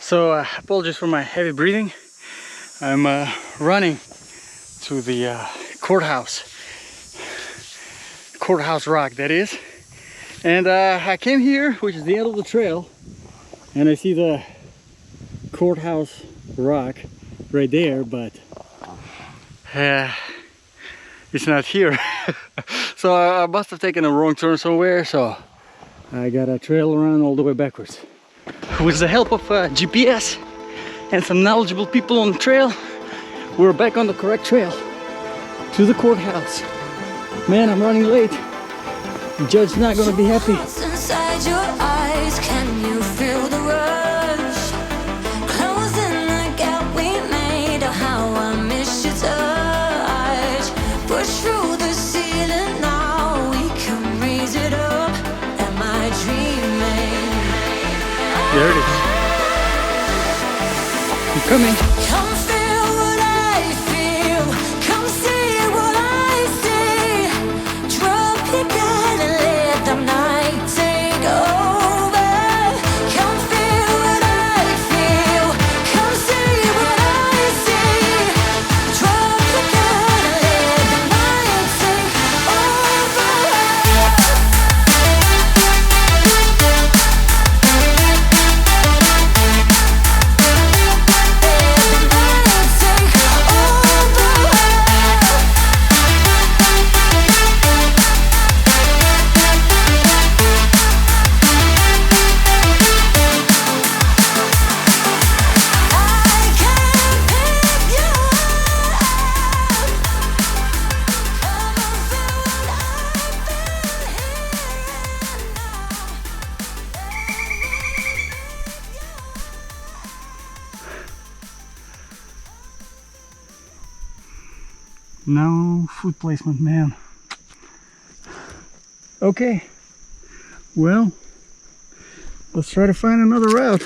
So apologies for my heavy breathing. I'm running to the courthouse rock, that is. And I came here, which is the end of the trail, and I see the courthouse rock right there, but it's not here. So I must have taken a wrong turn somewhere, so I gotta trail around all the way backwards. With the help of GPS and some knowledgeable people on the trail, we're back on the correct trail to the courthouse. Man, I'm running late. The judge's not gonna be happy. Inside your eyes, can you feel the rush? Closing the gap we made, oh how I miss your touch. Push through the ceiling now, we can raise it up. Am I dreaming? There it is. I'm coming. Come feel what I feel, come see what I see. Drop your guard and let the night take over. Come feel what I feel, come see what I see. Drop your guard and let the night take No food placement, man. Okay, well, let's try to find another route.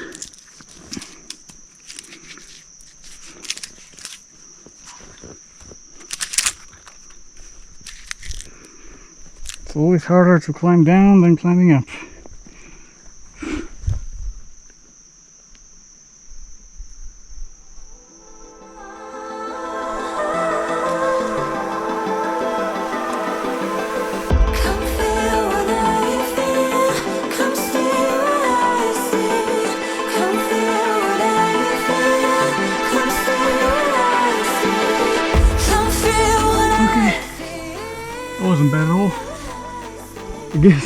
It's always harder to climb down than climbing up. Wasn't bad at all, I guess.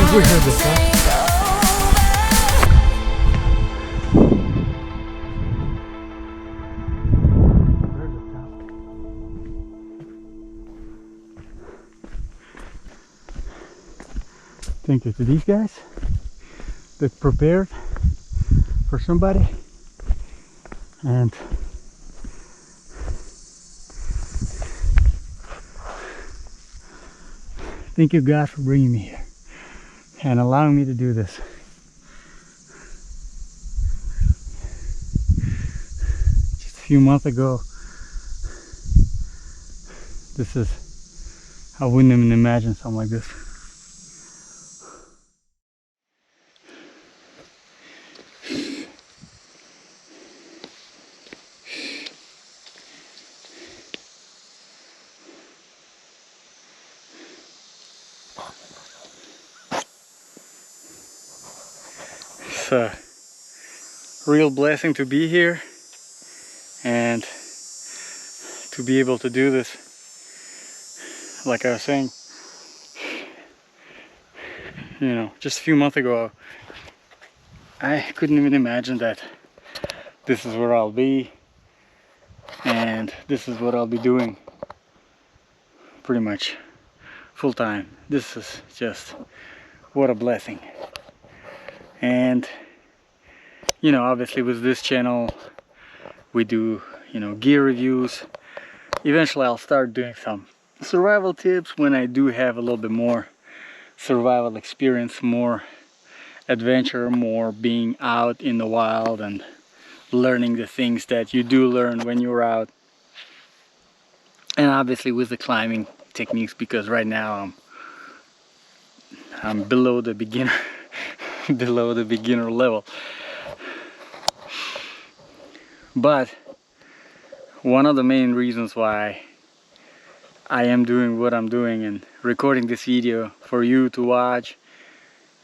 We heard this, huh? Thank you to these guys that prepared for somebody, and thank you God for bringing me here and allowing me to do this. Just a few months ago, I wouldn't even imagine something like this. It's a real blessing to be here and to be able to do this. Like I was saying, you know, just a few months ago, I couldn't even imagine that this is where I'll be and this is what I'll be doing pretty much full time. This is just what a blessing. And you know, obviously with this channel we do, you know, gear reviews. Eventually I'll start doing some survival tips when I do have a little bit more survival experience, more adventure, more being out in the wild and learning the things that you do learn when you're out. And obviously with the climbing techniques, because right now I'm below the beginner below the beginner level. But one of the main reasons why I am doing what I'm doing and recording this video for you to watch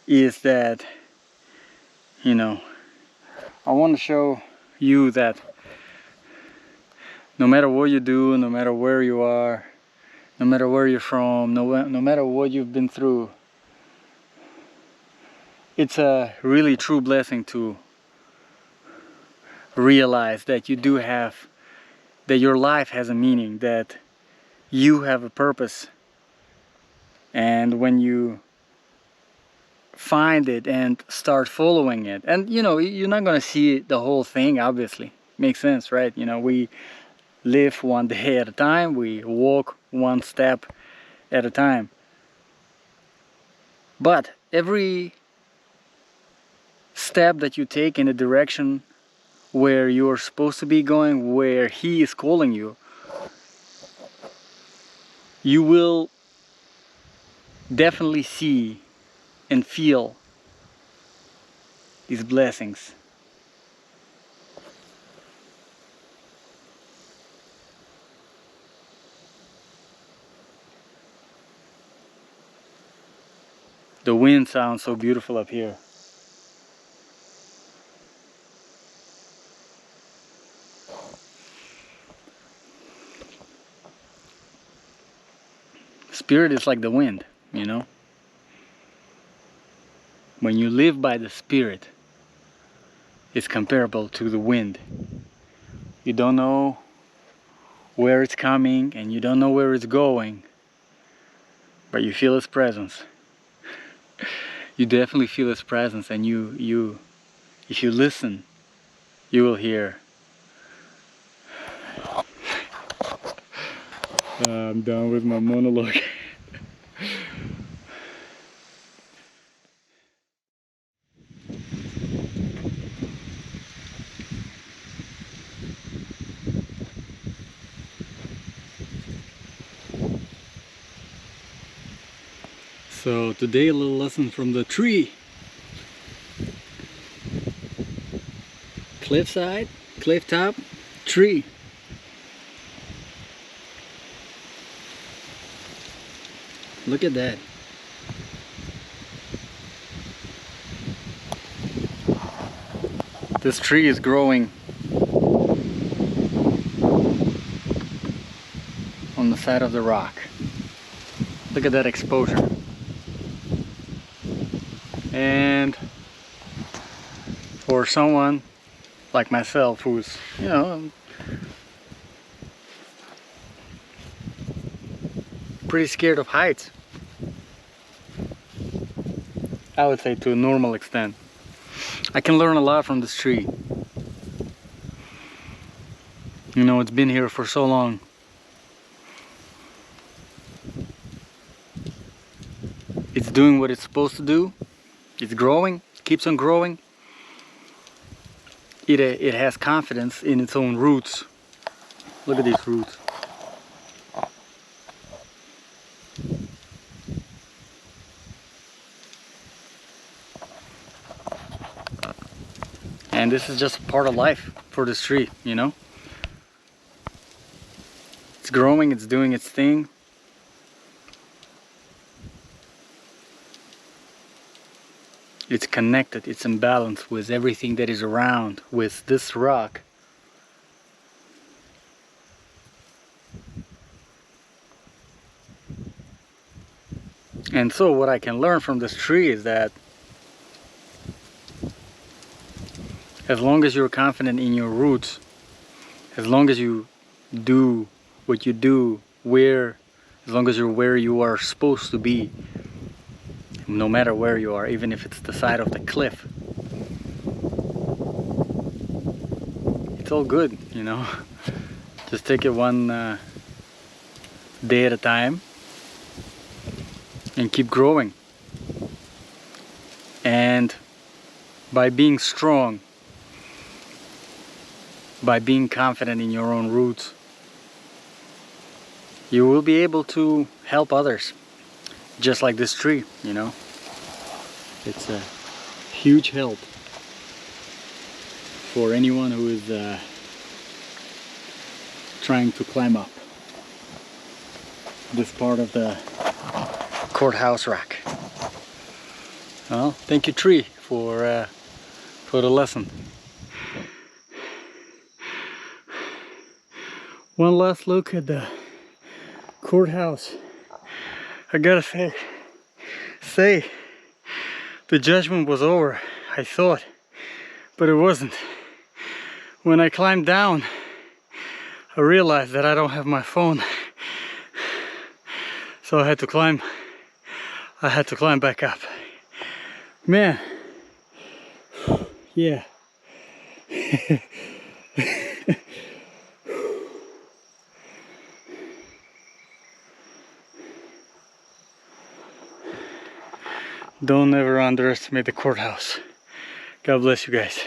is that, you know, I want to show you that no matter what you do, no matter where you are, no matter where you're from, no matter what you've been through, it's a really true blessing to realize that you do have, that your life has a meaning, that you have a purpose. And when you find it and start following it, and you know, you're not gonna see the whole thing, obviously. Makes sense, right? You know, we live one day at a time, we walk one step at a time. But every step that you take in the direction where you're supposed to be going, where he is calling you, you will definitely see and feel these blessings. The wind sounds so beautiful up here. Spirit is like the wind, you know? When you live by the Spirit, it's comparable to the wind. You don't know where it's coming and you don't know where it's going, but you feel its presence. You definitely feel its presence, and if you listen, you will hear. I'm done with my monologue. So today a little lesson from the tree. Cliffside, cliff top, tree. Look at that. This tree is growing on the side of the rock. Look at that exposure. And for someone like myself who's, you know, pretty scared of heights, I would say to a normal extent, I can learn a lot from this tree. You know, it's been here for so long. It's doing what it's supposed to do. It's growing, keeps on growing. It has confidence in its own roots. Look at these roots. And this is just part of life for this tree, you know? It's growing, it's doing its thing. It's connected, it's in balance with everything that is around, with this rock. And so what I can learn from this tree is that as long as you're confident in your roots, as long as you do what you do, as long as you're where you are supposed to be, no matter where you are, even if it's the side of the cliff, it's all good, you know. Just take it one day at a time and keep growing. And by being strong, by being confident in your own roots, you will be able to help others, just like this tree, you know. It's a huge help for anyone who is trying to climb up this part of the courthouse rock. Well, thank you, tree, for the lesson. One last look at the courthouse. I gotta say, the judgment was over, I thought, but it wasn't. When I climbed down, I realized that I don't have my phone, so I had to climb back up. Man, yeah. Don't ever underestimate the courthouse. God bless you guys.